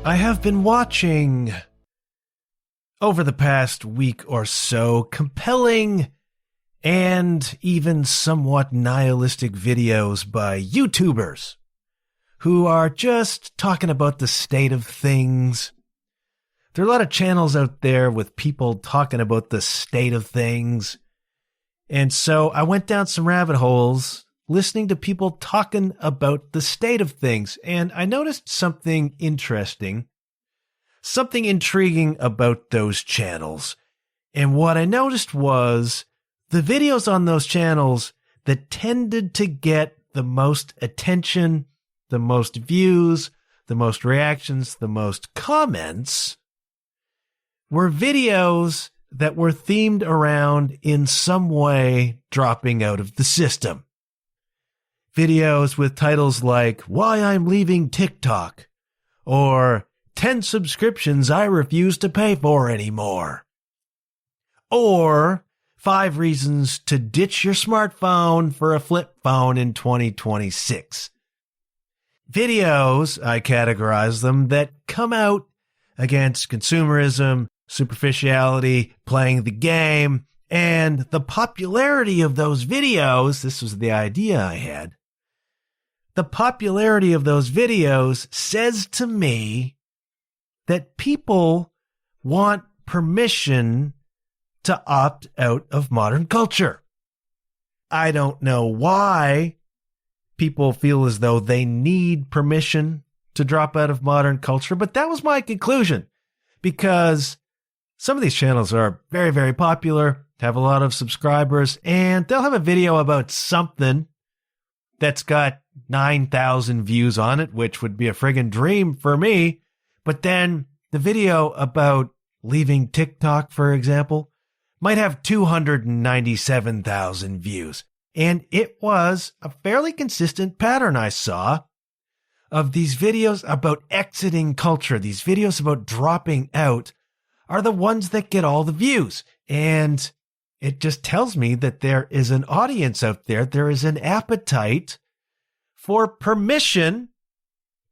I have been watching, over the past week or so, compelling and even somewhat nihilistic videos by YouTubers who are just talking about the state of things. There are a lot of channels out there with people talking about the state of things. And so I went down some rabbit holes listening to people talking about the state of things. And I noticed something interesting, something intriguing about those channels. And what I noticed was the videos on those channels that tended to get the most attention, the most views, the most reactions, the most comments were videos that were themed around in some way dropping out of the system. Videos with titles like Why I'm Leaving TikTok or 10 Subscriptions I Refuse to Pay For Anymore or 5 Reasons to Ditch Your Smartphone for a Flip Phone in 2026. Videos, I categorize them, that come out against consumerism, superficiality, playing the game, and the popularity of those videos, this was the idea I had, the popularity of those videos says to me that people want permission to opt out of modern culture. I don't know why people feel as though they need permission to drop out of modern culture, but that was my conclusion, because some of these channels are very, very popular, have a lot of subscribers, and they'll have a video about something that's got 9,000 views on it, which would be a friggin' dream for me. But then the video about leaving TikTok, for example, might have 297,000 views. And it was a fairly consistent pattern I saw of these videos about exiting culture. These videos about dropping out are the ones that get all the views. And it just tells me that there is an audience out there. There is an appetite for permission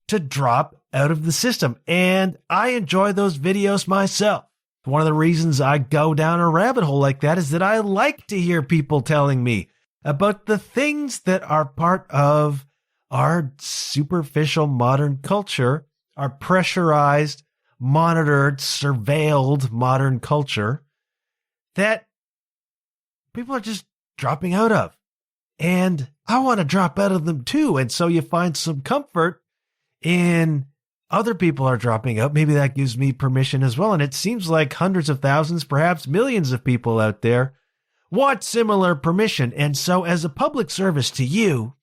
to drop out of the system. And I enjoy those videos myself. One of the reasons I go down a rabbit hole like that is that I like to hear people telling me about the things that are part of our superficial modern culture, our pressurized, monitored, surveilled modern culture that people are just dropping out of. And I want to drop out of them too. And so you find some comfort in other people are dropping out. Maybe that gives me permission as well. And it seems like hundreds of thousands, perhaps millions of people out there want similar permission. And so as a public service to you,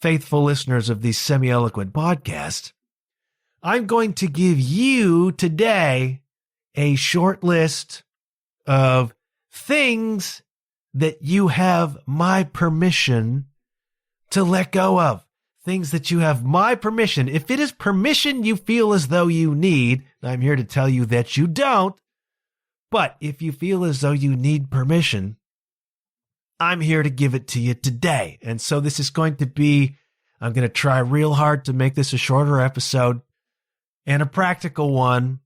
faithful listeners of the Semi-Eloquent podcast, I'm going to give you today a short list of things that you have my permission to let go of. Things that you have my permission. If it is permission you feel as though you need, I'm here to tell you that you don't. But if you feel as though you need permission, I'm here to give it to you today. And so this is going to be, I'm going to try real hard to make this a shorter episode and a practical one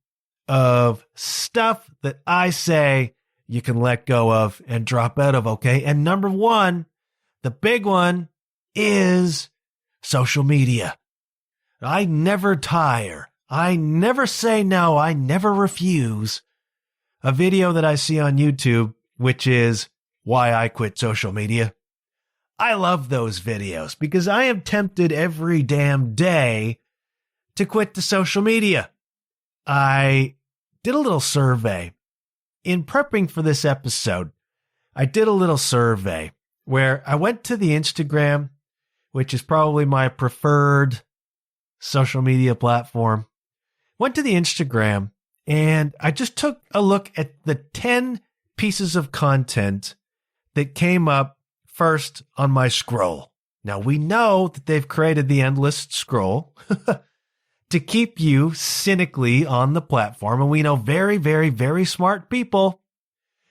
of stuff that I say you can let go of and drop out of, okay? And number one, the big one, is social media. I never tire. I never say no. I never refuse a video that I see on YouTube, which is why I quit social media. I love those videos because I am tempted every damn day to quit the social media. I did a little survey. In prepping for this episode, I did a little survey where I went to the Instagram, which is probably my preferred social media platform. Went to the Instagram and I just took a look at the 10 pieces of content that came up first on my scroll. Now we know that they've created the endless scroll to keep you cynically on the platform. And we know very, very, very smart people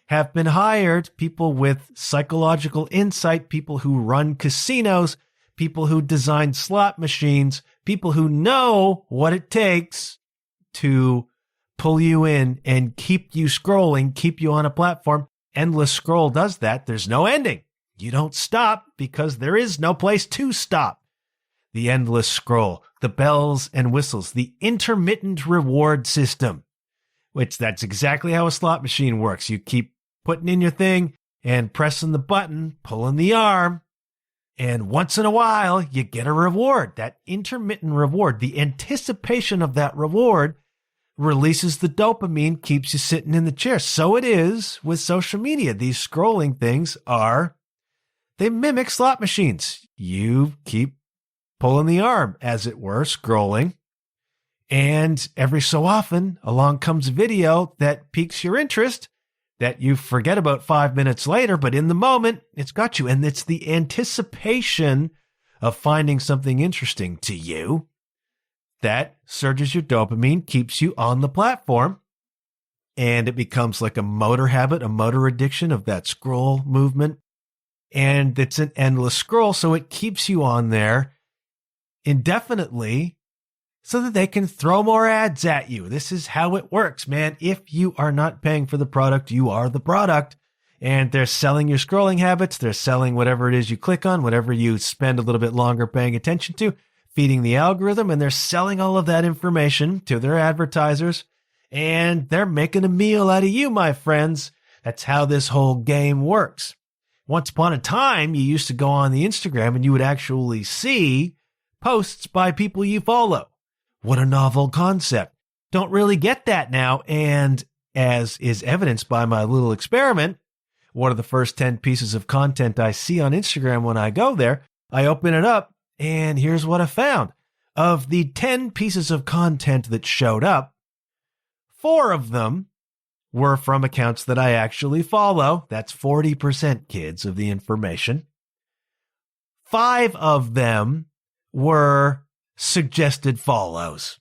have been hired, people with psychological insight, people who run casinos, people who design slot machines, people who know what it takes to pull you in and keep you scrolling, keep you on a platform. Endless scroll does that. There's no ending. You don't stop because there is no place to stop. The endless scroll, the bells and whistles, the intermittent reward system, which that's exactly how a slot machine works. You keep putting in your thing and pressing the button, pulling the arm, and once in a while you get a reward. That intermittent reward, the anticipation of that reward releases the dopamine, keeps you sitting in the chair. So it is with social media. These scrolling things they mimic slot machines. You keep pulling the arm, as it were, scrolling. And every so often, along comes a video that piques your interest that you forget about 5 minutes later, but in the moment, it's got you. And it's the anticipation of finding something interesting to you that surges your dopamine, keeps you on the platform, and it becomes like a motor habit, a motor addiction of that scroll movement. And it's an endless scroll, so it keeps you on there indefinitely so that they can throw more ads at you. This is how it works, man. If you are not paying for the product, you are the product. And they're selling your scrolling habits. They're selling whatever it is you click on, whatever you spend a little bit longer paying attention to, feeding the algorithm, and they're selling all of that information to their advertisers. And they're making a meal out of you, my friends. That's how this whole game works. Once upon a time, you used to go on the Instagram and you would actually see posts by people you follow. What a novel concept. Don't really get that now. And as is evidenced by my little experiment, one of the first 10 pieces of content I see on Instagram when I go there, I open it up and here's what I found. Of the 10 pieces of content that showed up, 4 of them were from accounts that I actually follow. That's 40%, kids, of the information. 5 of them were suggested follows.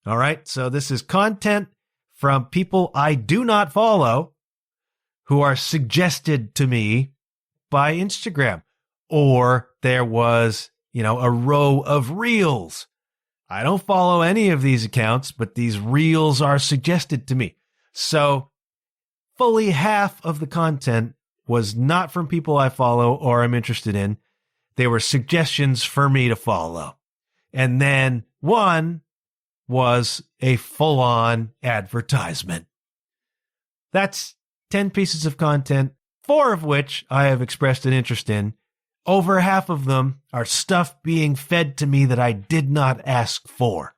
All right. So this is content from people I do not follow who are suggested to me by Instagram. Or there was, a row of reels. I don't follow any of these accounts, but these reels are suggested to me. So fully half of the content was not from people I follow or I'm interested in. They were suggestions for me to follow. And then one was a full-on advertisement. That's 10 pieces of content, 4 of which I have expressed an interest in. Over half of them are stuff being fed to me that I did not ask for.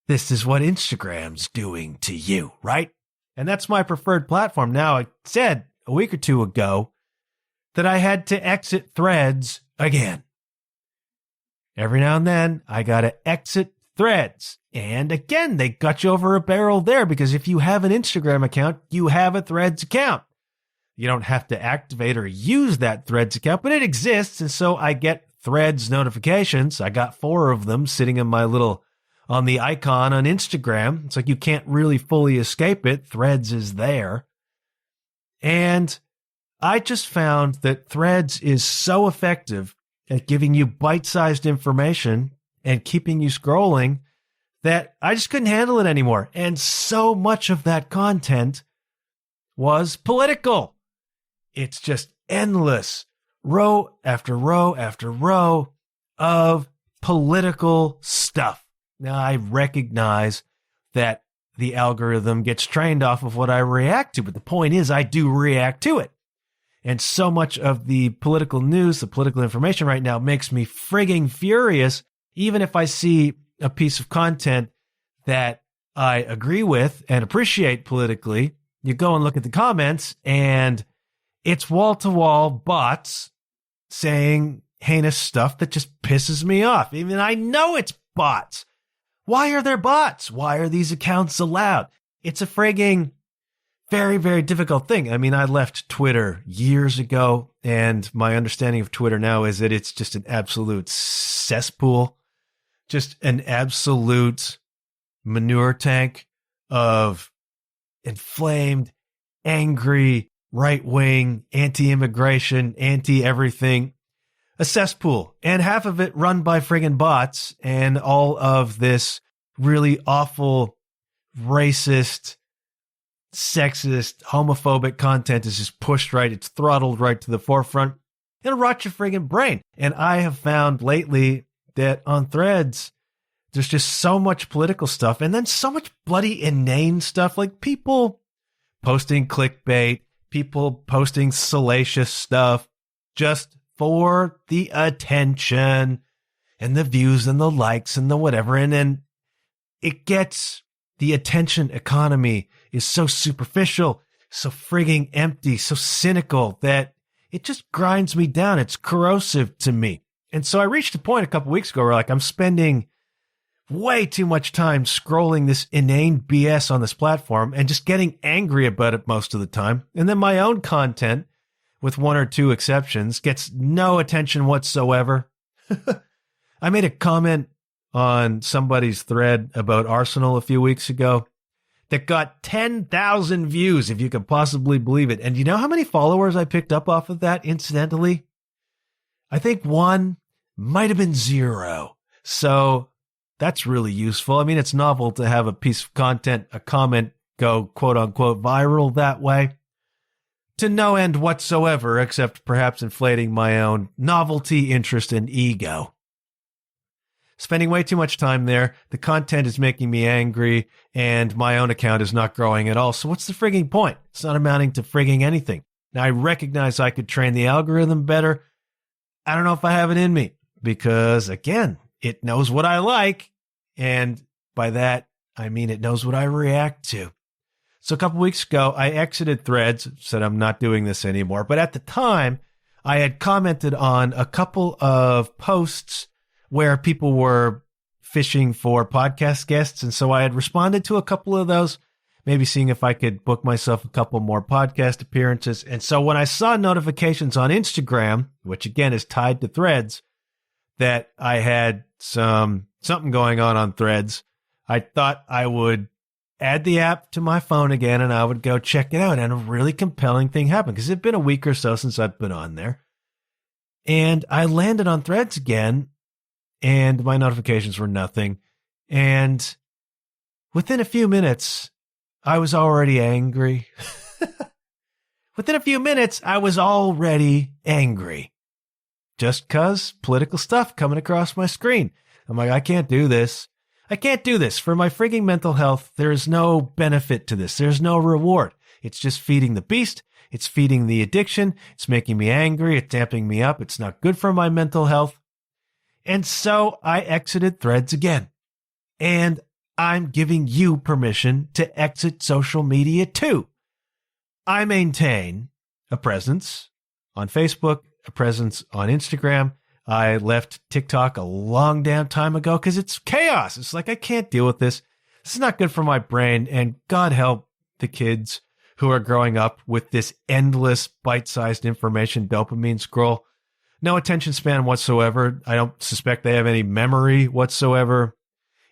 This is what Instagram's doing to you, right? And that's my preferred platform. Now, I said a week or two ago that I had to exit Threads again. Every now and then, I got to exit Threads. And again, they got you over a barrel there because if you have an Instagram account, you have a Threads account. You don't have to activate or use that Threads account, but it exists. And so I get Threads notifications. I got 4 of them sitting in my on the icon on Instagram. It's like you can't really fully escape it. Threads is there. And I just found that Threads is so effective at giving you bite-sized information and keeping you scrolling that I just couldn't handle it anymore. And so much of that content was political. It's just endless, row after row after row of political stuff. Now, I recognize that the algorithm gets trained off of what I react to, but the point is I do react to it. And so much of the political news, the political information right now makes me frigging furious, even if I see a piece of content that I agree with and appreciate politically. You go and look at the comments, and it's wall-to-wall bots saying heinous stuff that just pisses me off. Even I know it's bots. Why are there bots? Why are these accounts allowed? It's a frigging very, very difficult thing. I mean, I left Twitter years ago, and my understanding of Twitter now is that it's just an absolute cesspool, just an absolute manure tank of inflamed, angry, right-wing, anti-immigration, anti-everything, a cesspool, and half of it run by friggin' bots, and all of this really awful, racist, sexist, homophobic content is just pushed right. It's throttled right to the forefront. It'll rot your friggin' brain. And I have found lately that on Threads, there's just so much political stuff and then so much bloody inane stuff, like people posting clickbait, people posting salacious stuff just for the attention and the views and the likes and the whatever. And then it gets, the attention economy is so superficial, so frigging empty, so cynical that it just grinds me down. It's corrosive to me. And so I reached a point a couple weeks ago where like I'm spending way too much time scrolling this inane BS on this platform and just getting angry about it most of the time. And then my own content, with one or two exceptions, gets no attention whatsoever. I made a comment on somebody's thread about Arsenal a few weeks ago that got 10,000 views, if you could possibly believe it. And you know how many followers I picked up off of that, incidentally? I think one, might have been 0. So that's really useful. I mean, it's novel to have a piece of content, a comment, go quote-unquote viral that way. To no end whatsoever, except perhaps inflating my own novelty, interest, and ego. Spending way too much time there. The content is making me angry, and my own account is not growing at all. So what's the frigging point? It's not amounting to frigging anything. Now, I recognize I could train the algorithm better. I don't know if I have it in me, because, again, it knows what I like, and by that, I mean it knows what I react to. So a couple weeks ago, I exited Threads, said I'm not doing this anymore. But at the time, I had commented on a couple of posts where people were fishing for podcast guests. And so I had responded to a couple of those, maybe seeing if I could book myself a couple more podcast appearances. And so when I saw notifications on Instagram, which again is tied to Threads, that I had something going on Threads, I thought I would add the app to my phone again, and I would go check it out. And a really compelling thing happened, because it'd been a week or so since I'd been on there. And I landed on Threads again, and my notifications were nothing. And within a few minutes, I was already angry. Within a few minutes, I was already angry. Just 'cause political stuff coming across my screen. I'm like, I can't do this. I can't do this. For my frigging mental health, there is no benefit to this. There's no reward. It's just feeding the beast. It's feeding the addiction. It's making me angry. It's damping me up. It's not good for my mental health. And so I exited Threads again. And I'm giving you permission to exit social media too. I maintain a presence on Facebook, a presence on Instagram. I left TikTok a long damn time ago because it's chaos. It's like, I can't deal with this. This is not good for my brain. And God help the kids who are growing up with this endless bite-sized information dopamine scroll. No attention span whatsoever. I don't suspect they have any memory whatsoever.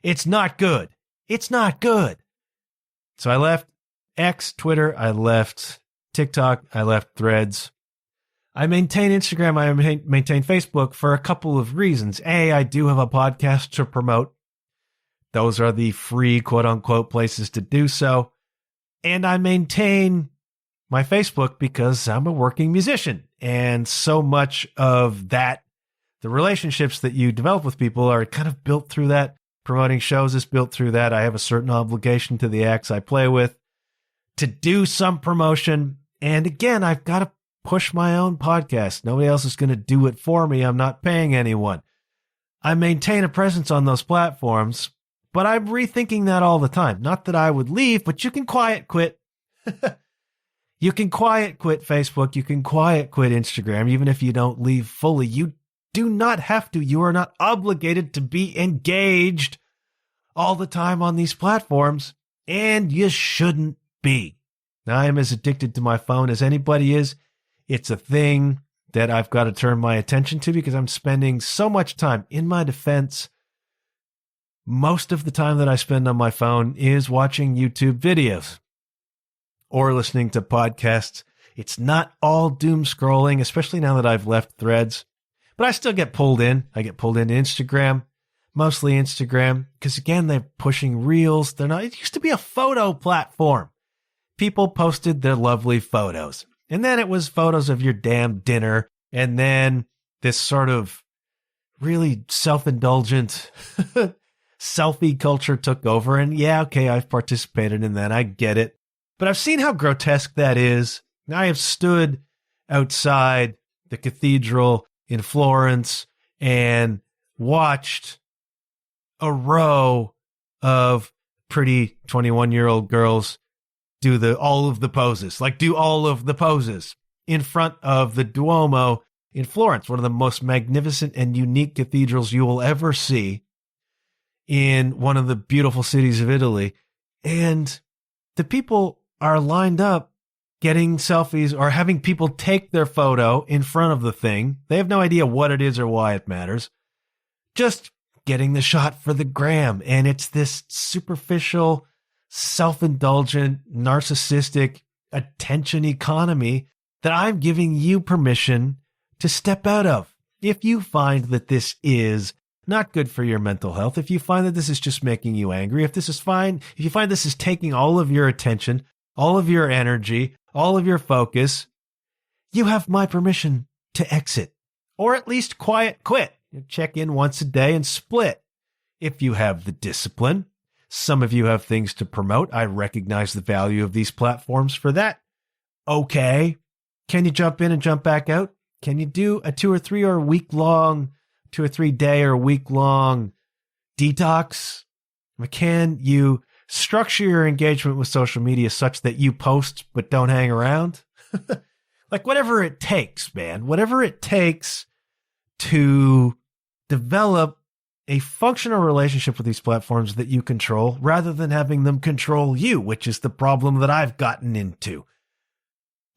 It's not good. It's not good. So I left X, Twitter. I left TikTok. I left Threads. I maintain Instagram, I maintain Facebook for a couple of reasons. A, I do have a podcast to promote. Those are the free, quote-unquote, places to do so. And I maintain my Facebook because I'm a working musician. And so much of that, the relationships that you develop with people are kind of built through that. Promoting shows is built through that. I have a certain obligation to the acts I play with to do some promotion. And again, I've got to push my own podcast. Nobody else is going to do it for me. I'm not paying anyone. I maintain a presence on those platforms, but I'm rethinking that all the time. Not that I would leave, but you can quiet quit. You can quiet quit Facebook. You can quiet quit Instagram, even if you don't leave fully. You do not have to. You are not obligated to be engaged all the time on these platforms, and you shouldn't be. Now, I am as addicted to my phone as anybody is. It's a thing that I've got to turn my attention to because I'm spending so much time. In my defense, most of the time that I spend on my phone is watching YouTube videos or listening to podcasts. It's not all doom scrolling, especially now that I've left Threads. But I still get pulled in. I get pulled into Instagram. mostly Instagram, because again, they're pushing reels. It used to be a photo platform. People posted their lovely photos. And then it was photos of your damn dinner. And then this sort of really self-indulgent selfie culture took over. And yeah, okay, I've participated in that. I get it. But I've seen how grotesque that is. I have stood outside the cathedral in Florence and watched a row of pretty 21-year-old girls do all of the poses in front of the Duomo in Florence, one of the most magnificent and unique cathedrals you will ever see in one of the beautiful cities of Italy. And the people are lined up getting selfies or having people take their photo in front of the thing. They have no idea what it is or why it matters. Just getting the shot for the gram. And it's this superficial, self-indulgent, narcissistic attention economy that I'm giving you permission to step out of. If you find that this is not good for your mental health, if you find that this is just making you angry, if you find this is taking all of your attention, all of your energy, all of your focus, you have my permission to exit, or at least quiet quit. Check in once a day and split if you have the discipline. Some of you have things to promote. I recognize the value of these platforms for that. Okay. Can you jump in and jump back out? Can you do a 2 or 3 or week-long, 2 or 3 day or week-long detox? Can you structure your engagement with social media such that you post but don't hang around? Like whatever it takes, man. Whatever it takes to develop a functional relationship with these platforms that you control rather than having them control you, which is the problem that I've gotten into.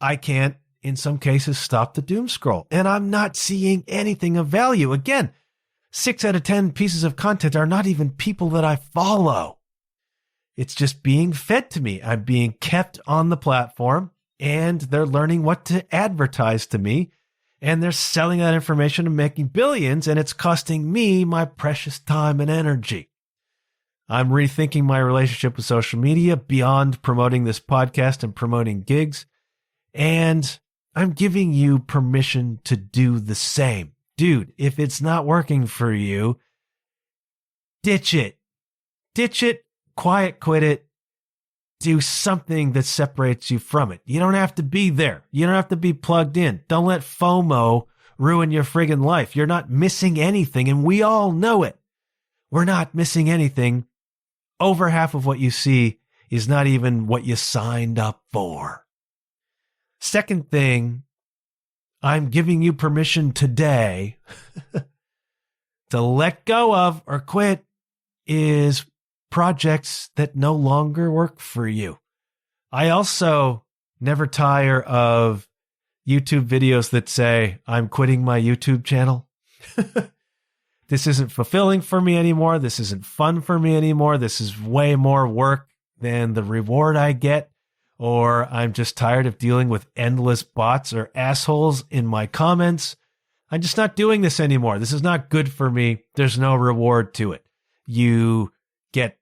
I can't, in some cases, stop the doom scroll, and I'm not seeing anything of value. Again, 6 out of 10 pieces of content are not even people that I follow. It's just being fed to me. I'm being kept on the platform, and they're learning what to advertise to me, and they're selling that information and making billions, and it's costing me my precious time and energy. I'm rethinking my relationship with social media beyond promoting this podcast and promoting gigs, and I'm giving you permission to do the same. Dude, if it's not working for you, ditch it. Ditch it, quiet quit it, do something that separates you from it. You don't have to be there. You don't have to be plugged in. Don't let FOMO ruin your friggin' life. You're not missing anything, and we all know it. We're not missing anything. Over half of what you see is not even what you signed up for. Second thing, I'm giving you permission today to let go of or quit is projects that no longer work for you. I also never tire of YouTube videos that say, I'm quitting my YouTube channel. This isn't fulfilling for me anymore. This isn't fun for me anymore. This is way more work than the reward I get. Or I'm just tired of dealing with endless bots or assholes in my comments. I'm just not doing this anymore. This is not good for me. There's no reward to it. You get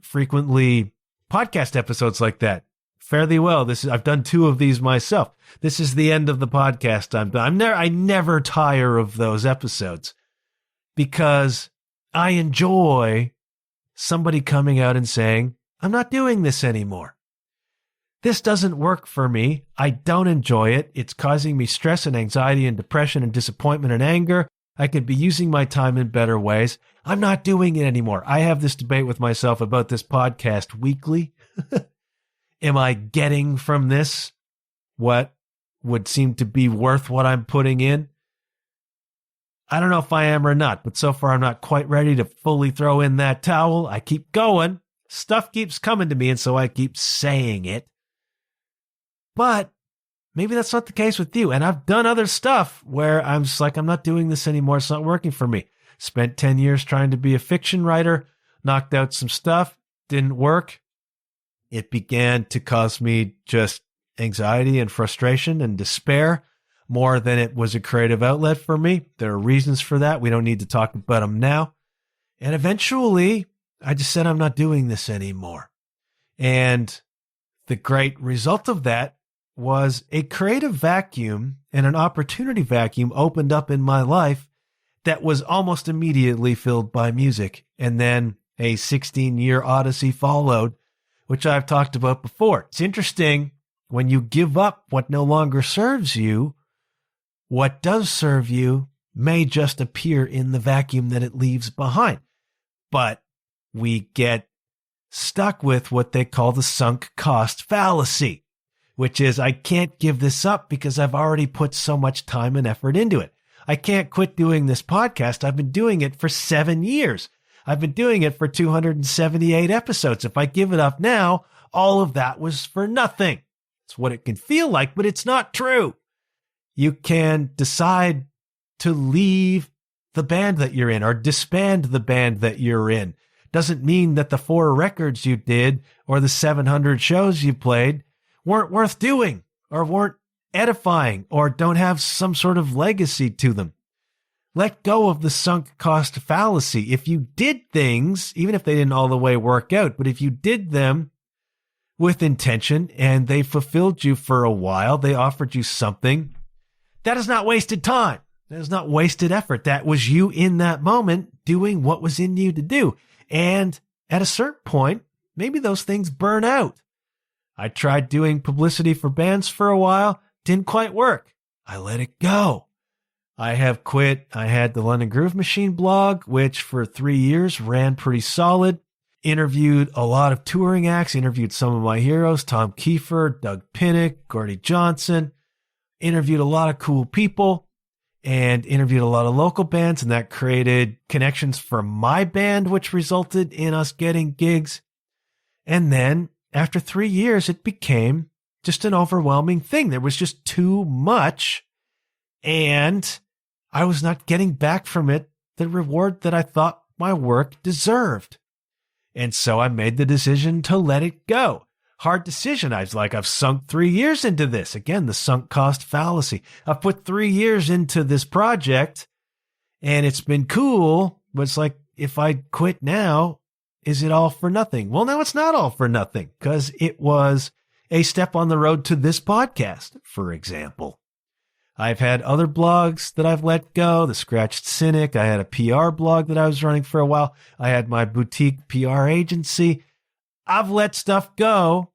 frequently podcast episodes like that. Fare thee well. I've done 2 of these myself. This is the end of the podcast. I never tire of those episodes because I enjoy somebody coming out and saying, I'm not doing this anymore. This doesn't work for me. I don't enjoy it. It's causing me stress and anxiety and depression and disappointment and anger. I could be using my time in better ways. I'm not doing it anymore. I have this debate with myself about this podcast weekly. Am I getting from this what would seem to be worth what I'm putting in? I don't know if I am or not, but so far I'm not quite ready to fully throw in that towel. I keep going. Stuff keeps coming to me, and so I keep saying it. But maybe that's not the case with you. And I've done other stuff where I'm just like, I'm not doing this anymore. It's not working for me. Spent 10 years trying to be a fiction writer, knocked out some stuff, didn't work. It began to cause me just anxiety and frustration and despair more than it was a creative outlet for me. There are reasons for that. We don't need to talk about them now. And eventually, I just said, I'm not doing this anymore. And the great result of that was a creative vacuum and an opportunity vacuum opened up in my life that was almost immediately filled by music. And then a 16-year odyssey followed, which I've talked about before. It's interesting, when you give up what no longer serves you, what does serve you may just appear in the vacuum that it leaves behind. But we get stuck with what they call the sunk cost fallacy, which is, I can't give this up because I've already put so much time and effort into it. I can't quit doing this podcast. I've been doing it for 7 years. I've been doing it for 278 episodes. If I give it up now, all of that was for nothing. It's what it can feel like, but it's not true. You can decide to leave the band that you're in or disband the band that you're in. Doesn't mean that the 4 records you did or the 700 shows you played weren't worth doing or weren't edifying or don't have some sort of legacy to them. Let go of the sunk cost fallacy. If you did things, even if they didn't all the way work out, but if you did them with intention and they fulfilled you for a while, they offered you something, that is not wasted time. That is not wasted effort. That was you in that moment doing what was in you to do. And at a certain point, maybe those things burn out. I tried doing publicity for bands for a while, didn't quite work. I let it go. I have quit. I had the London Groove Machine blog, which for 3 years ran pretty solid. Interviewed a lot of touring acts, interviewed some of my heroes, Tom Kiefer, Doug Pinnick, Gordy Johnson. Interviewed a lot of cool people and interviewed a lot of local bands, and that created connections for my band, which resulted in us getting gigs. And then after 3 years, it became just an overwhelming thing. There was just too much, and I was not getting back from it the reward that I thought my work deserved. And so I made the decision to let it go. Hard decision. I was like, I've sunk 3 years into this. Again, the sunk cost fallacy. I've put 3 years into this project and it's been cool, but it's like, if I quit now, is it all for nothing? Well, no, it's not all for nothing, because it was a step on the road to this podcast, for example. I've had other blogs that I've let go, The Scratched Cynic. I had a PR blog that I was running for a while. I had my boutique PR agency. I've let stuff go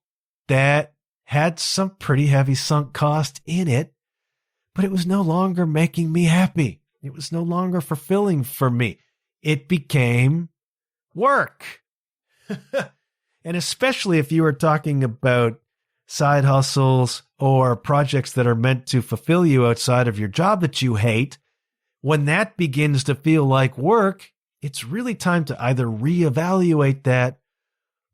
that had some pretty heavy sunk cost in it, but it was no longer making me happy. It was no longer fulfilling for me. It became work. And especially if you were talking about side hustles or projects that are meant to fulfill you outside of your job that you hate, when that begins to feel like work, it's really time to either reevaluate that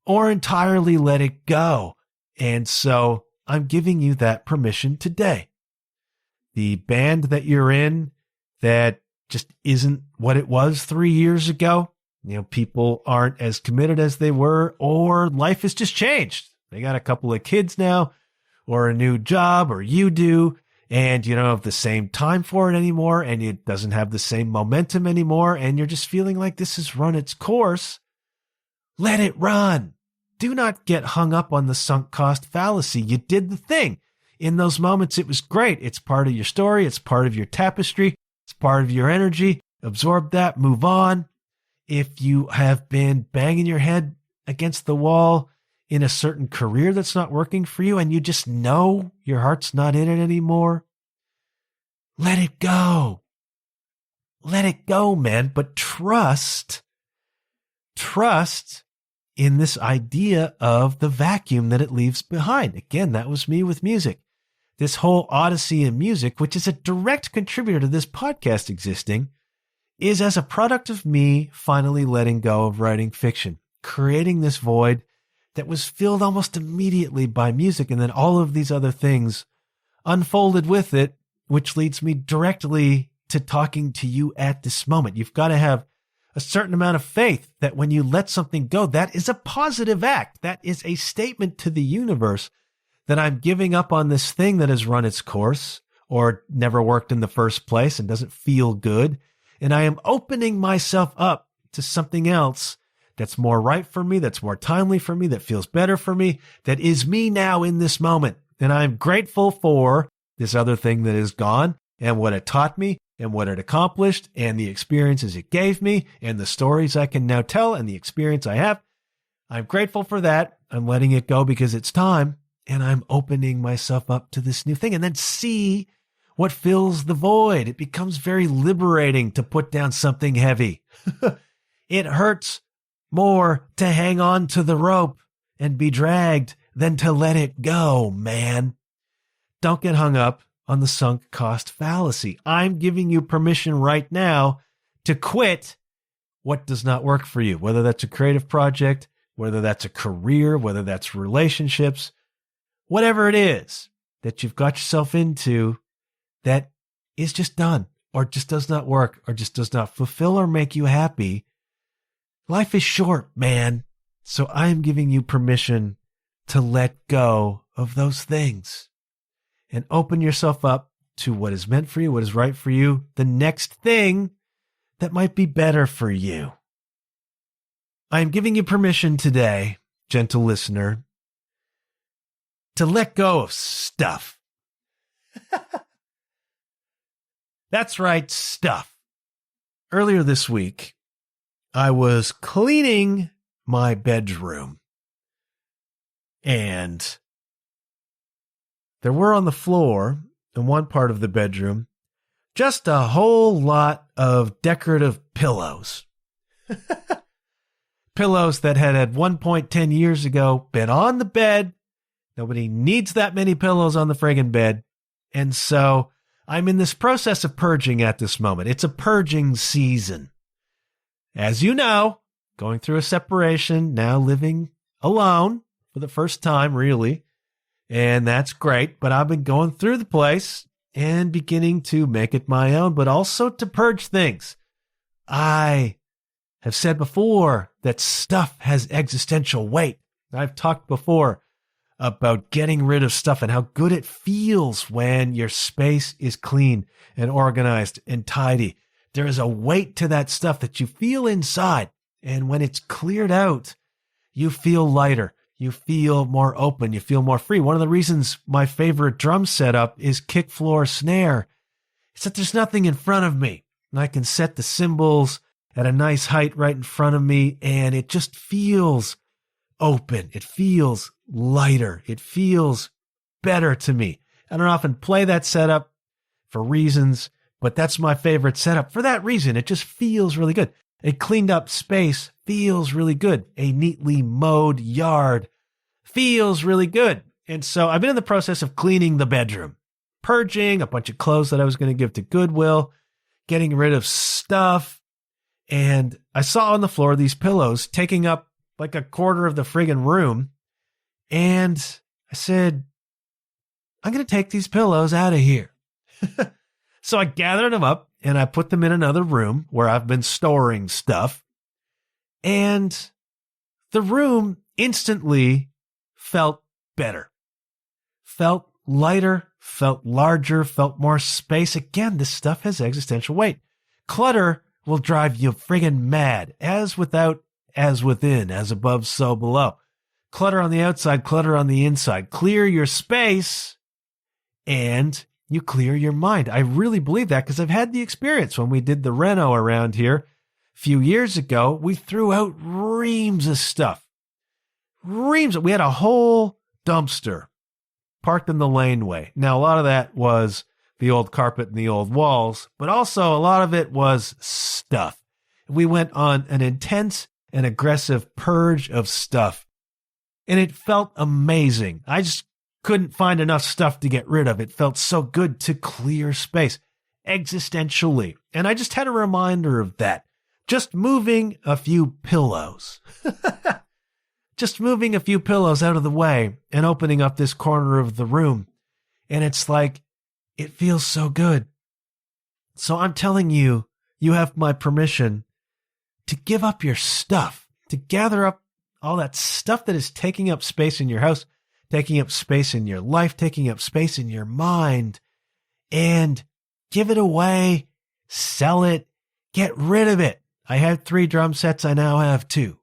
or entirely let it go. And so I'm giving you that permission today. The band that you're in that just isn't what it was 3 years ago, people aren't as committed as they were, or life has just changed. They got a couple of kids now, or a new job, or you do, and you don't have the same time for it anymore, and it doesn't have the same momentum anymore, and you're just feeling like this has run its course. Let it run. Do not get hung up on the sunk cost fallacy. You did the thing. In those moments, it was great. It's part of your story. It's part of your tapestry. It's part of your energy. Absorb that. Move on. If you have been banging your head against the wall in a certain career that's not working for you and you just know your heart's not in it anymore, let it go. Let it go, man. But trust in this idea of the vacuum that it leaves behind. Again, that was me with music. This whole odyssey in music, which is a direct contributor to this podcast existing, is as a product of me finally letting go of writing fiction, creating this void that was filled almost immediately by music, and then all of these other things unfolded with it, which leads me directly to talking to you at this moment. You've got to have a certain amount of faith that when you let something go, that is a positive act. That is a statement to the universe that I'm giving up on this thing that has run its course or never worked in the first place and doesn't feel good. And I am opening myself up to something else that's more right for me, that's more timely for me, that feels better for me, that is me now in this moment. And I'm grateful for this other thing that is gone and what it taught me and what it accomplished and the experiences it gave me and the stories I can now tell and the experience I have. I'm grateful for that. I'm letting it go because it's time, and I'm opening myself up to this new thing, and then see what fills the void. It becomes very liberating to put down something heavy. It hurts more to hang on to the rope and be dragged than to let it go, man. Don't get hung up on the sunk cost fallacy. I'm giving you permission right now to quit what does not work for you, whether that's a creative project, whether that's a career, whether that's relationships, whatever it is that you've got yourself into that is just done or just does not work or just does not fulfill or make you happy. Life is short, man. So I am giving you permission to let go of those things and open yourself up to what is meant for you, what is right for you, the next thing that might be better for you. I am giving you permission today, gentle listener, to let go of stuff. That's right, stuff. Earlier this week, I was cleaning my bedroom, and there were on the floor in one part of the bedroom just a whole lot of decorative pillows. Pillows that had at one point 10 years ago been on the bed. Nobody needs that many pillows on the friggin' bed. And so I'm in this process of purging at this moment. It's a purging season. As you know, going through a separation, now living alone for the first time, really. And that's great. But I've been going through the place and beginning to make it my own, but also to purge things. I have said before that stuff has existential weight. I've talked before about getting rid of stuff and how good it feels when your space is clean and organized and tidy. There is a weight to that stuff that you feel inside. And when it's cleared out, you feel lighter. You feel more open. You feel more free. One of the reasons my favorite drum setup is kick, floor, snare is that there's nothing in front of me. And I can set the cymbals at a nice height right in front of me, and it just feels open. It feels lighter. It feels better to me. I don't often play that setup for reasons, but that's my favorite setup. For that reason, it just feels really good. A cleaned up space feels really good. A neatly mowed yard feels really good. And so I've been in the process of cleaning the bedroom, purging a bunch of clothes that I was going to give to Goodwill, getting rid of stuff. And I saw on the floor these pillows taking up like a quarter of the friggin' room. And I said, I'm going to take these pillows out of here. So I gathered them up and I put them in another room where I've been storing stuff. And the room instantly felt better, felt lighter, felt larger, felt more space. Again, this stuff has existential weight. Clutter will drive you friggin' mad. As without, as within, as above, so below. Clutter on the outside, clutter on the inside. Clear your space and you clear your mind. I really believe that because I've had the experience when we did the reno around here a few years ago. We threw out reams of stuff. Reams. We had a whole dumpster parked in the laneway. Now, a lot of that was the old carpet and the old walls, but also a lot of it was stuff. We went on an intense and aggressive purge of stuff, and it felt amazing. I just couldn't find enough stuff to get rid of. It felt so good to clear space existentially. And I just had a reminder of that. Just moving a few pillows. Just moving a few pillows out of the way and opening up this corner of the room. And it's like, it feels so good. So I'm telling you, you have my permission to give up your stuff, to gather up all that stuff that is taking up space in your house, taking up space in your life, taking up space in your mind, and give it away, sell it, get rid of it. I had 3 drum sets. I now have 2.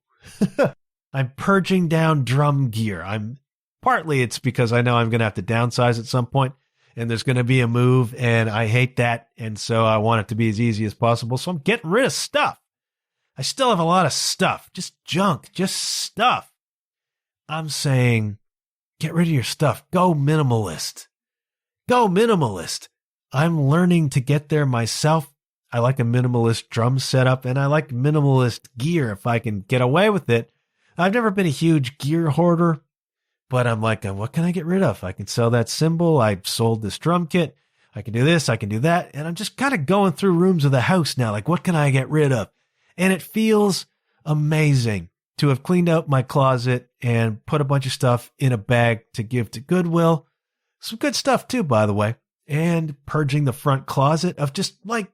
I'm purging down drum gear. Partly it's because I know I'm going to have to downsize at some point and there's going to be a move and I hate that. And so I want it to be as easy as possible. So I'm getting rid of stuff. I still have a lot of stuff, just junk, just stuff. I'm saying, get rid of your stuff. Go minimalist. Go minimalist. I'm learning to get there myself. I like a minimalist drum setup and I like minimalist gear if I can get away with it. I've never been a huge gear hoarder, but I'm like, what can I get rid of? I can sell that cymbal. I sold this drum kit. I can do this. I can do that. And I'm just kind of going through rooms of the house now. Like, what can I get rid of? And it feels amazing to have cleaned out my closet and put a bunch of stuff in a bag to give to Goodwill. Some good stuff too, by the way. And purging the front closet of just like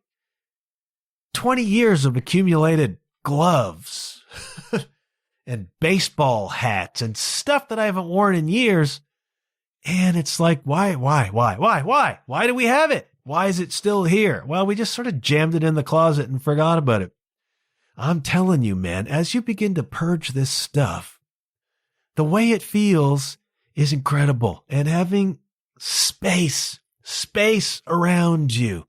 20 years of accumulated gloves and baseball hats and stuff that I haven't worn in years. And it's like, why do we have it? Why is it still here? Well, we just sort of jammed it in the closet and forgot about it. I'm telling you, man, as you begin to purge this stuff, the way it feels is incredible. And having space around you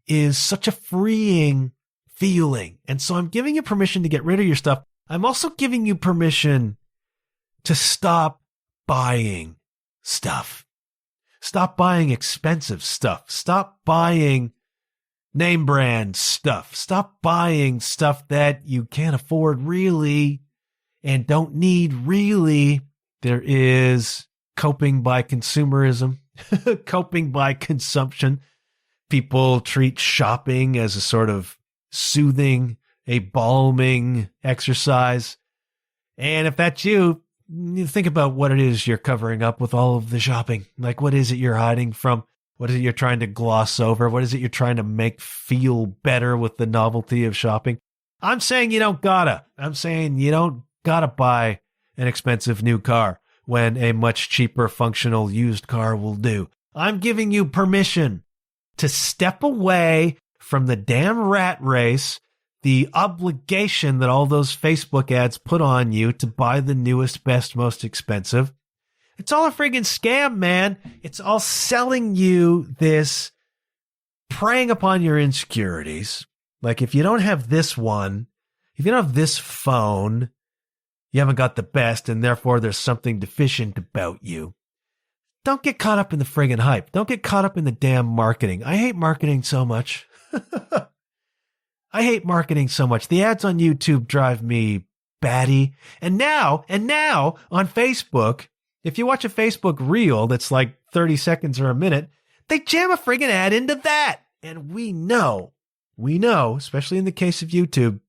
is such a freeing feeling. And so I'm giving you permission to get rid of your stuff. I'm also giving you permission to stop buying stuff. Stop buying expensive stuff. Stop buying name brand stuff. Stop buying stuff that you can't afford really and don't need really. There is coping by consumerism, coping by consumption. People treat shopping as a sort of soothing, a balming exercise. And if that's you think about what it is you're covering up with all of the shopping. Like, what is it you're hiding from? What is it you're trying to gloss over? What is it you're trying to make feel better with the novelty of shopping? I'm saying you don't gotta. I'm saying you don't gotta buy an expensive new car when a much cheaper functional used car will do. I'm giving you permission to step away from the damn rat race, the obligation that all those Facebook ads put on you to buy the newest, best, most expensive. It's all a friggin' scam, man. It's all selling you this, preying upon your insecurities. Like, if you don't have this one, if you don't have this phone, you haven't got the best, and therefore there's something deficient about you. Don't get caught up in the friggin' hype. Don't get caught up in the damn marketing. I hate marketing so much. I hate marketing so much. The ads on YouTube drive me batty. And now on Facebook, if you watch a Facebook reel that's like 30 seconds or a minute, they jam a friggin' ad into that. And we know, especially in the case of YouTube,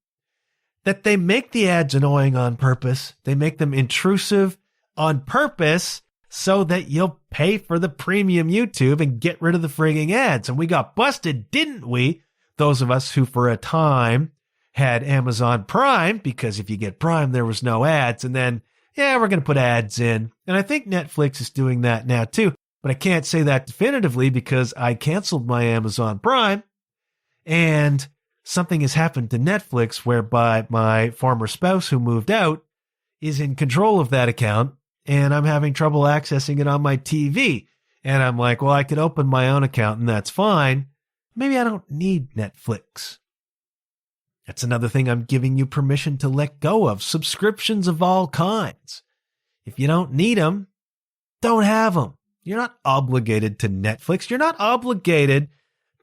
that they make the ads annoying on purpose. They make them intrusive on purpose so that you'll pay for the premium YouTube and get rid of the frigging ads. And we got busted, didn't we? Those of us who for a time had Amazon Prime, because if you get Prime, there was no ads. And then, yeah, we're going to put ads in. And I think Netflix is doing that now too. But I can't say that definitively because I canceled my Amazon Prime. And something has happened to Netflix whereby my former spouse who moved out is in control of that account. And I'm having trouble accessing it on my TV. And I'm like, well, I could open my own account and that's fine. Maybe I don't need Netflix. That's another thing I'm giving you permission to let go of. Subscriptions of all kinds. If you don't need them, don't have them. You're not obligated to Netflix. You're not obligated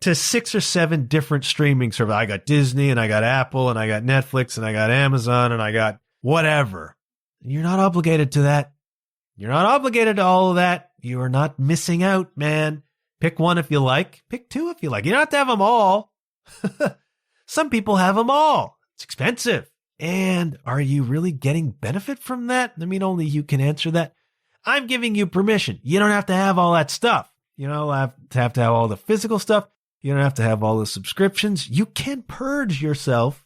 to 6 or 7 different streaming services. I got Disney and I got Apple and I got Netflix and I got Amazon and I got whatever. You're not obligated to that. You're not obligated to all of that. You are not missing out, man. Pick one if you like. Pick 2 if you like. You don't have to have them all. Some people have them all. It's expensive. And are you really getting benefit from that? I mean, only you can answer that. I'm giving you permission. You don't have to have all that stuff. You don't have to have all the physical stuff. You don't have to have all the subscriptions. You can purge yourself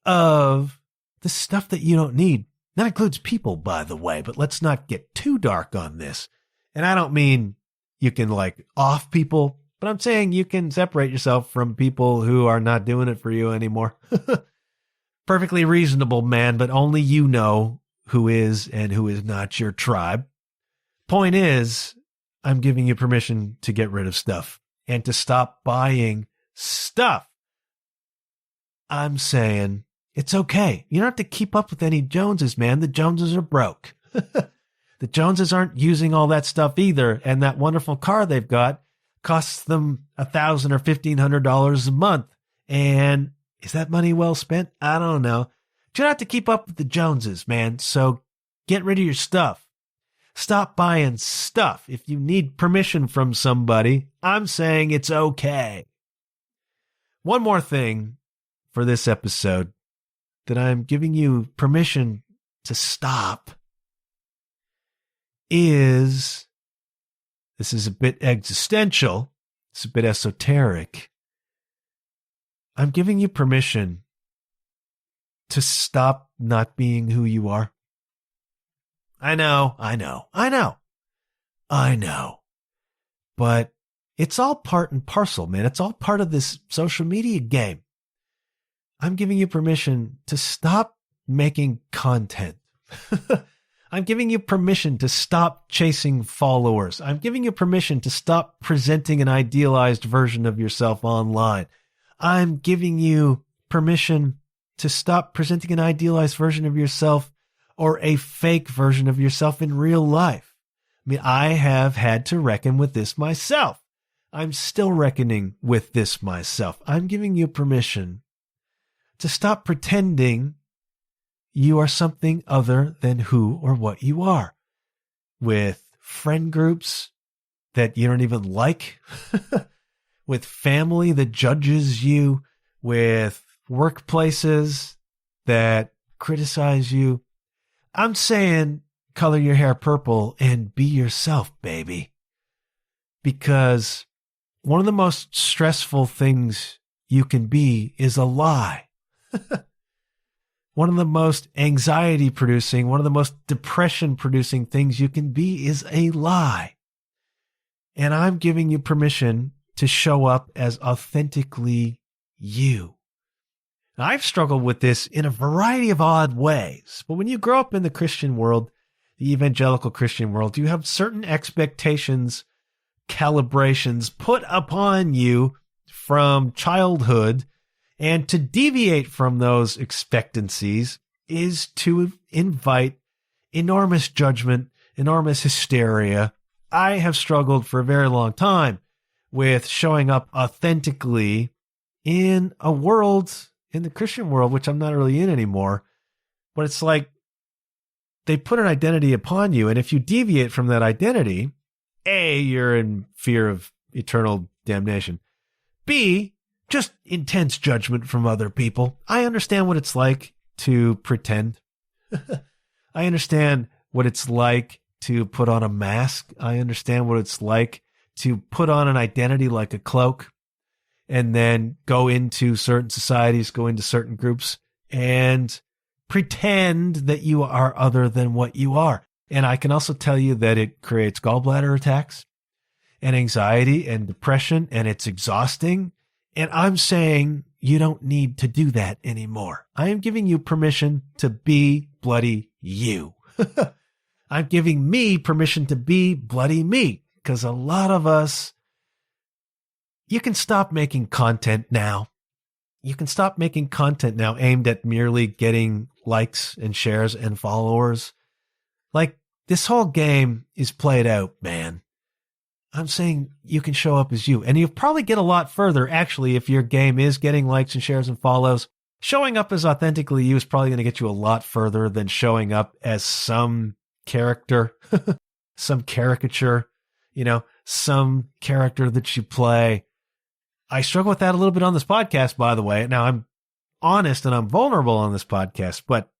of the stuff that you don't need. That includes people, by the way, but let's not get too dark on this. And I don't mean you can like off people, but but I'm saying you can separate yourself from people who are not doing it for you anymore. Perfectly reasonable, man, but only you know who is and who is not your tribe. Point is, I'm giving you permission to get rid of stuff and to stop buying stuff. I'm saying it's okay. You don't have to keep up with any Joneses, man. The Joneses are broke. The Joneses aren't using all that stuff either, and that wonderful car they've got costs them $1,000 or $1,500 a month. And is that money well spent? I don't know. You don't have to keep up with the Joneses, man. So get rid of your stuff. Stop buying stuff. If you need permission from somebody, I'm saying it's okay. One more thing for this episode that I'm giving you permission to stop is, this is a bit existential, it's a bit esoteric. I'm giving you permission to stop not being who you are. I know. But it's all part and parcel, man. It's all part of this social media game. I'm giving you permission to stop making content. I'm giving you permission to stop chasing followers. I'm giving you permission to stop presenting an idealized version of yourself online. I'm giving you permission to stop presenting an idealized version of yourself or a fake version of yourself in real life. I mean, I have had to reckon with this myself. I'm still reckoning with this myself. I'm giving you permission to stop pretending you are something other than who or what you are. With friend groups that you don't even like, with family that judges you, with workplaces that criticize you. I'm saying color your hair purple and be yourself, baby. Because one of the most stressful things you can be is a lie. One of the most anxiety-producing, one of the most depression-producing things you can be is a lie. And I'm giving you permission to show up as authentically you. Now, I've struggled with this in a variety of odd ways, but when you grow up in the Christian world, the evangelical Christian world, you have certain expectations, calibrations put upon you from childhood. And to deviate from those expectancies is to invite enormous judgment, enormous hysteria. I have struggled for a very long time with showing up authentically in a world, in the Christian world, which I'm not really in anymore. But it's like they put an identity upon you. And if you deviate from that identity, A, you're in fear of eternal damnation. B, just intense judgment from other people. I understand what it's like to pretend. I understand what it's like to put on a mask. I understand what it's like to put on an identity like a cloak and then go into certain societies, go into certain groups and pretend that you are other than what you are. And I can also tell you that it creates gallbladder attacks and anxiety and depression, and it's exhausting. And I'm saying you don't need to do that anymore. I am giving you permission to be bloody you. I'm giving me permission to be bloody me, because a lot of us, you can stop making content now. You can stop making content now aimed at merely getting likes and shares and followers. Like, this whole game is played out, man. I'm saying you can show up as you. And you'll probably get a lot further, actually, if your game is getting likes and shares and follows. Showing up as authentically you is probably going to get you a lot further than showing up as some character, some caricature, some character that you play. I struggle with that a little bit on this podcast, by the way. Now, I'm honest and I'm vulnerable on this podcast, but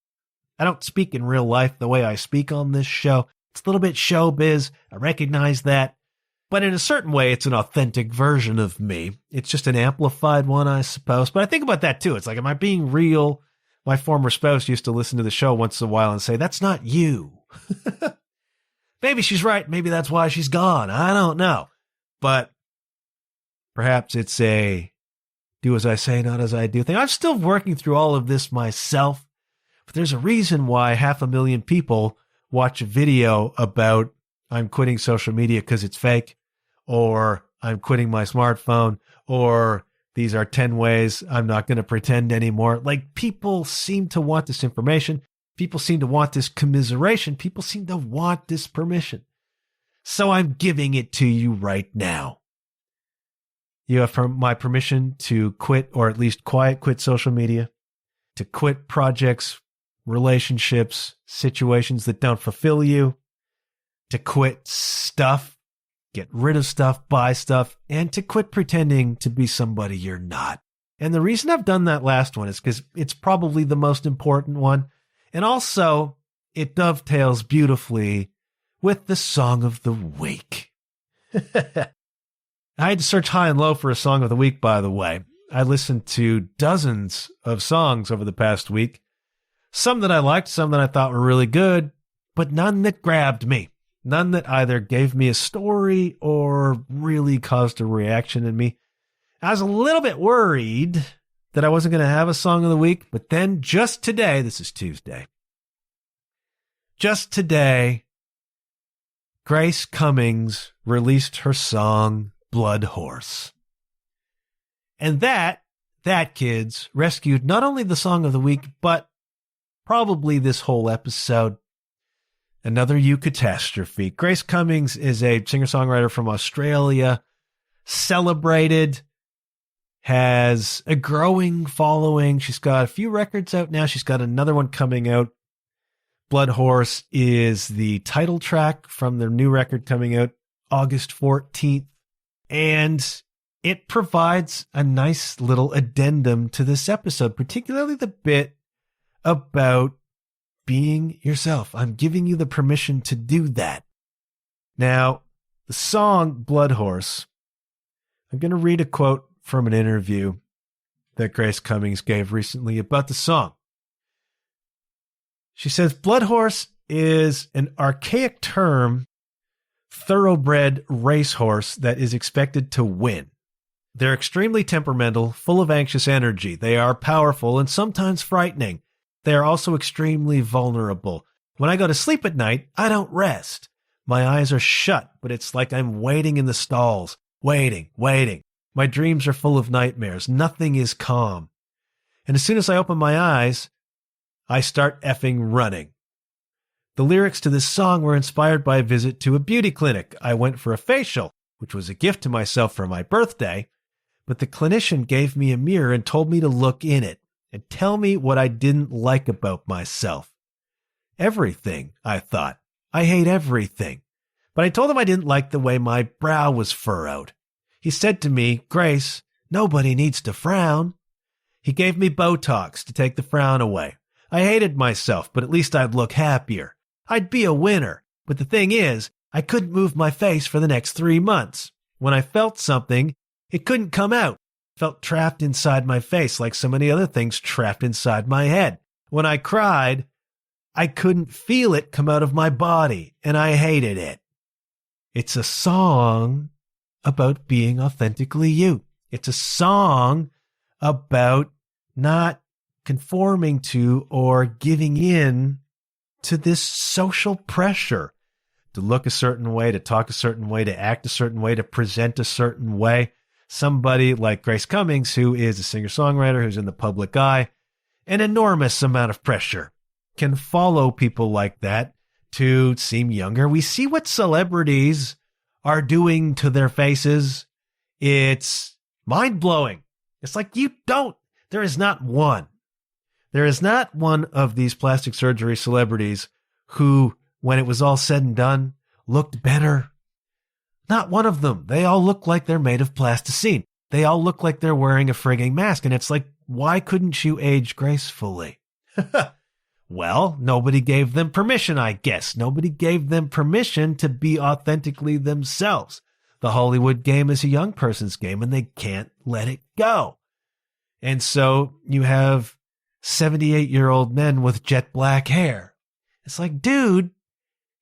I don't speak in real life the way I speak on this show. It's a little bit showbiz. I recognize that. But in a certain way, it's an authentic version of me. It's just an amplified one, I suppose. But I think about that, too. It's like, am I being real? My former spouse used to listen to the show once in a while and say, that's not you. Maybe she's right. Maybe that's why she's gone. I don't know. But Perhaps it's a do as I say, not as I do thing. I'm still working through all of this myself, but there's a reason why 500,000 people watch a video about I'm quitting social media because it's fake, or I'm quitting my smartphone, or these are 10 ways I'm not going to pretend anymore. Like, people seem to want this information. People seem to want this commiseration. People seem to want this permission. So I'm giving it to you right now. You have my permission to quit, or at least quiet quit social media, to quit projects, relationships, situations that don't fulfill you, to quit stuff, get rid of stuff, buy stuff, and to quit pretending to be somebody you're not. And the reason I've done that last one is because it's probably the most important one. And also, it dovetails beautifully with the Song of the Week. I had to search high and low for a Song of the Week, by the way. I listened to dozens of songs over the past week. Some that I liked, some that I thought were really good, but none that grabbed me. None that either gave me a story or really caused a reaction in me. I was a little bit worried that I wasn't going to have a Song of the Week, but then just today, this is Tuesday, just today, Grace Cummings released her song, Blood Horse. And that, kids, rescued not only the Song of the Week, but probably this whole episode. Another catastrophe. Grace Cummings is a singer-songwriter from Australia, celebrated, has a growing following. She's got a few records out now. She's got another one coming out. Blood Horse is the title track from their new record coming out August 14th. And it provides a nice little addendum to this episode, particularly the bit about being yourself. I'm giving you the permission to do that. Now, the song Blood Horse, I'm going to read a quote from an interview that Grace Cummings gave recently about the song. She says, Blood Horse is an archaic term, thoroughbred racehorse that is expected to win. They're extremely temperamental, full of anxious energy. They are powerful and sometimes frightening. They are also extremely vulnerable. When I go to sleep at night, I don't rest. My eyes are shut, but it's like I'm waiting in the stalls. Waiting. My dreams are full of nightmares. Nothing is calm. And as soon as I open my eyes, I start effing running. The lyrics to this song were inspired by a visit to a beauty clinic. I went for a facial, which was a gift to myself for my birthday, but the clinician gave me a mirror and told me to look in it and tell me what I didn't like about myself. Everything, I thought. I hate everything. But I told him I didn't like the way my brow was furrowed. He said to me, Grace, nobody needs to frown. He gave me Botox to take the frown away. I hated myself, but at least I'd look happier. I'd be a winner. But the thing is, I couldn't move my face for the next 3 months. When I felt something, it couldn't come out. It felt trapped inside my face like so many other things trapped inside my head. When I cried, I couldn't feel it come out of my body, and I hated it. It's a song about being authentically you. It's a song about not conforming to or giving in to this social pressure to look a certain way, to talk a certain way, to act a certain way, to present a certain way. Somebody like Grace Cummings, who is a singer-songwriter, who's in the public eye, an enormous amount of pressure can follow people like that to seem younger. We see what celebrities are doing to their faces. It's mind-blowing. It's like there is not one of these plastic surgery celebrities who, when it was all said and done, looked better. Not one of them. They all look like they're made of plasticine. They all look like they're wearing a frigging mask. And it's like, why couldn't you age gracefully? Well, nobody gave them permission, I guess. Nobody gave them permission to be authentically themselves. The Hollywood game is a young person's game, and they can't let it go. And so you have 78-year-old men with jet black hair. It's like, dude,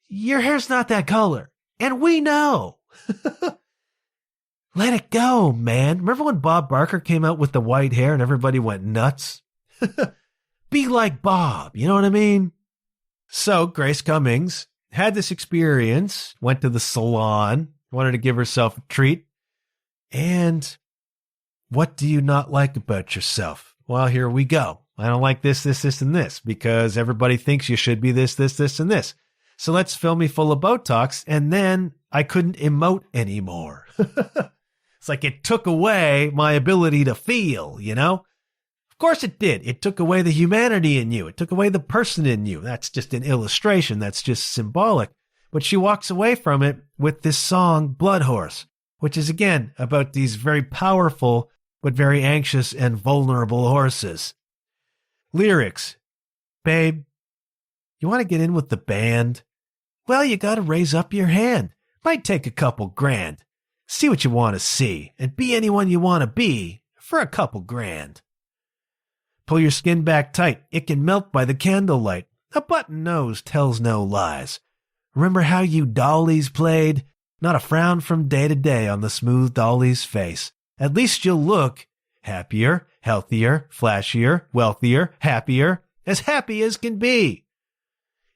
your hair's not that color. And we know. Let it go, man. Remember when Bob Barker came out with the white hair and everybody went nuts? Be like Bob, you know what I mean? So Grace Cummings had this experience, went to the salon, wanted to give herself a treat. And what do you not like about yourself? Well, here we go. I don't like this, and this, because everybody thinks you should be this, and this. So let's fill me full of Botox, and then I couldn't emote anymore. It's like it took away my ability to feel, you know? Of course it did. It took away the humanity in you. It took away the person in you. That's just an illustration. That's just symbolic. But she walks away from it with this song, Blood Horse, which is, again, about these very powerful but very anxious and vulnerable horses. Lyrics. Babe, you want to get in with the band? Well, you got to raise up your hand. Might take a couple grand. See what you want to see and be anyone you want to be for a couple grand. Pull your skin back tight. It can melt by the candlelight. A button nose tells no lies. Remember how you dollies played? Not a frown from day to day on the smooth dolly's face. At least you'll look happier, healthier, flashier, wealthier, happier as can be.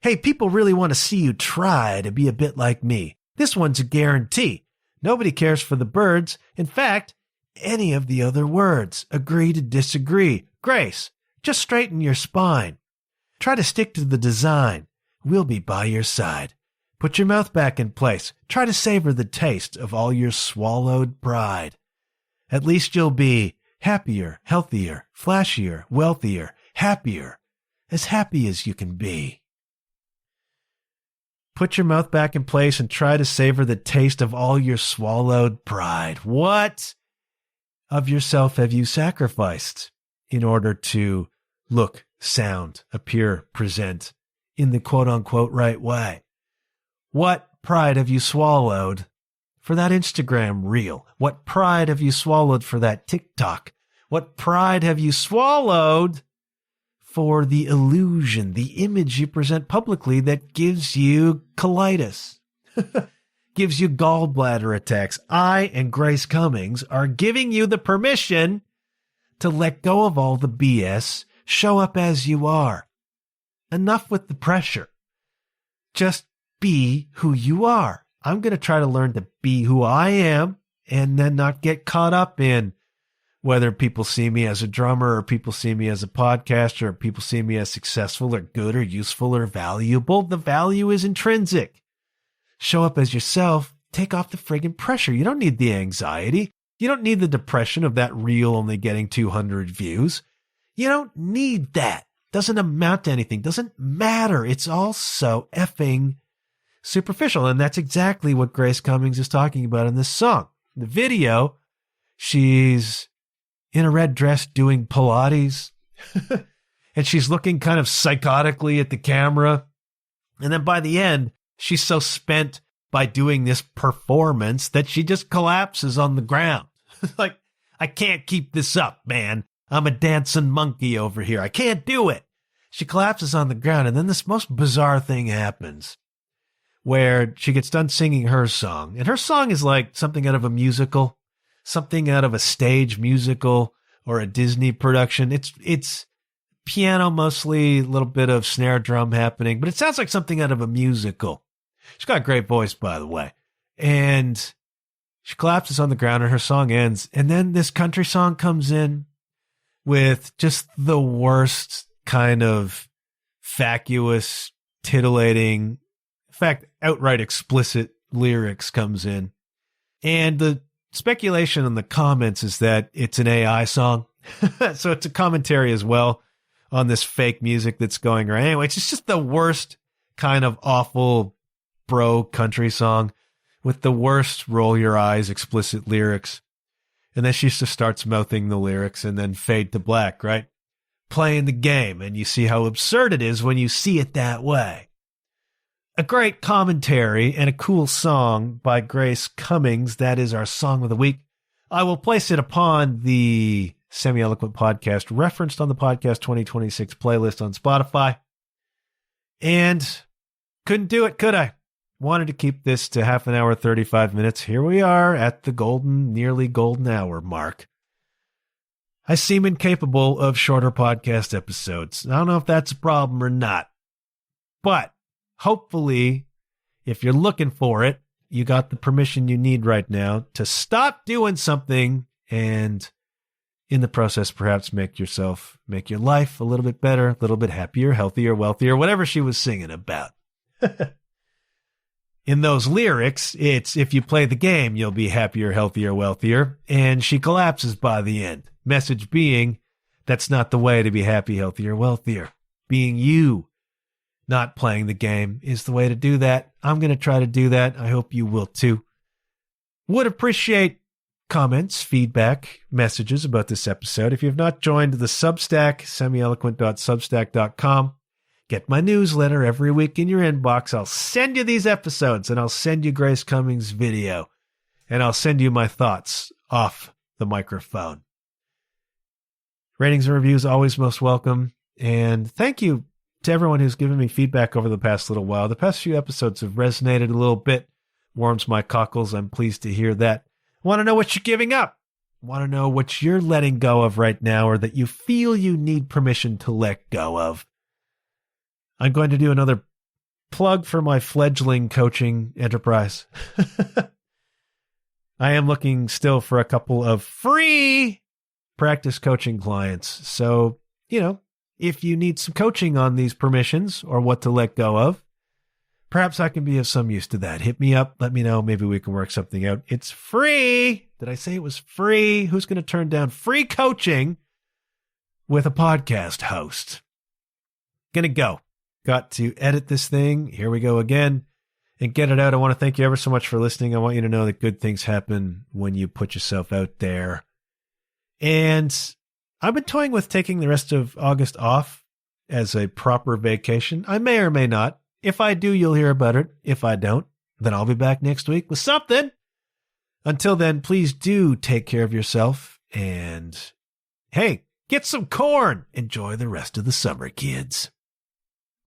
Hey, people really want to see you try to be a bit like me. This one's a guarantee. Nobody cares for the birds. In fact, any of the other words. Agree to disagree. Grace, just straighten your spine. Try to stick to the design. We'll be by your side. Put your mouth back in place. Try to savor the taste of all your swallowed pride. At least you'll be happier, healthier, flashier, wealthier, happier as you can be. Put your mouth back in place and try to savor the taste of all your swallowed pride. What of yourself have you sacrificed in order to look, sound, appear, present in the quote-unquote right way? What pride have you swallowed for that Instagram reel? What pride have you swallowed for that TikTok? What pride have you swallowed for the illusion, the image you present publicly that gives you colitis, gives you gallbladder attacks? I and Grace Cummings are giving you the permission to let go of all the BS, show up as you are. Enough with the pressure. Just be who you are. I'm going to try to learn to be who I am and then not get caught up in whether people see me as a drummer or people see me as a podcaster or people see me as successful or good or useful or valuable. The value is intrinsic. Show up as yourself. Take off the friggin' pressure. You don't need the anxiety. You don't need the depression of that reel only getting 200 views. You don't need that. Doesn't amount to anything. Doesn't matter. It's all so effing superficial. And that's exactly what Grace Cummings is talking about in this song. The video, she's in a red dress doing Pilates and she's looking kind of psychotically at the camera. And then by the end, she's so spent by doing this performance that she just collapses on the ground. Like, I can't keep this up, man. I'm a dancing monkey over here. I can't do it. She collapses on the ground, and then this most bizarre thing happens where she gets done singing her song. And her song is like something out of a musical, something out of a stage musical or a Disney production. It's piano mostly, a little bit of snare drum happening, but it sounds like something out of a musical. She's got a great voice, by the way. And she collapses on the ground and her song ends. And then this country song comes in with just the worst kind of vacuous, titillating, in fact, outright explicit lyrics comes in. And the speculation in the comments is that it's an AI song. So it's a commentary as well on this fake music that's going around. Anyway, it's just the worst kind of awful bro country song with the worst roll your eyes explicit lyrics. And then she just starts mouthing the lyrics and then fade to black, right? Playing the game, and you see how absurd it is when you see it that way. A great commentary and a cool song by Grace Cummings. That is our song of the week. I will place it upon the Semi-Eloquent podcast referenced on the podcast 2026 playlist on Spotify. And couldn't do it, could I? wanted to keep this to half an hour, 35 minutes. Here we are at the nearly golden hour mark. I seem incapable of shorter podcast episodes. I don't know if that's a problem or not. But hopefully, if you're looking for it, you got the permission you need right now to stop doing something and in the process, perhaps make your life a little bit better, a little bit happier, healthier, wealthier, whatever she was singing about. In those lyrics, it's if you play the game, you'll be happier, healthier, wealthier, and she collapses by the end. Message being, that's not the way to be happy, healthier, wealthier. Being you, not playing the game, is the way to do that. I'm going to try to do that. I hope you will too. Would appreciate comments, feedback, messages about this episode. If you have not joined the Substack, semieloquent.substack.com, get my newsletter every week in your inbox. I'll send you these episodes, and I'll send you Grace Cummings' video, and I'll send you my thoughts off the microphone. Ratings and reviews always most welcome, and thank you to everyone who's given me feedback over the past little while. The past few episodes have resonated a little bit, warms my cockles. I'm pleased to hear that. Want to know what you're giving up? Want to know what you're letting go of right now, or that you feel you need permission to let go of? I'm going to do another plug for my fledgling coaching enterprise. I am looking still for a couple of free practice coaching clients. So, if you need some coaching on these permissions or what to let go of, perhaps I can be of some use to that. Hit me up. Let me know. Maybe we can work something out. It's free. Did I say it was free? Who's going to turn down free coaching with a podcast host? Gonna go. Got to edit this thing. Here we go again and get it out. I want to thank you ever so much for listening. I want you to know that good things happen when you put yourself out there. And I've been toying with taking the rest of August off as a proper vacation. I may or may not. If I do, you'll hear about it. If I don't, then I'll be back next week with something. Until then, please do take care of yourself. And hey, get some corn. Enjoy the rest of the summer, kids.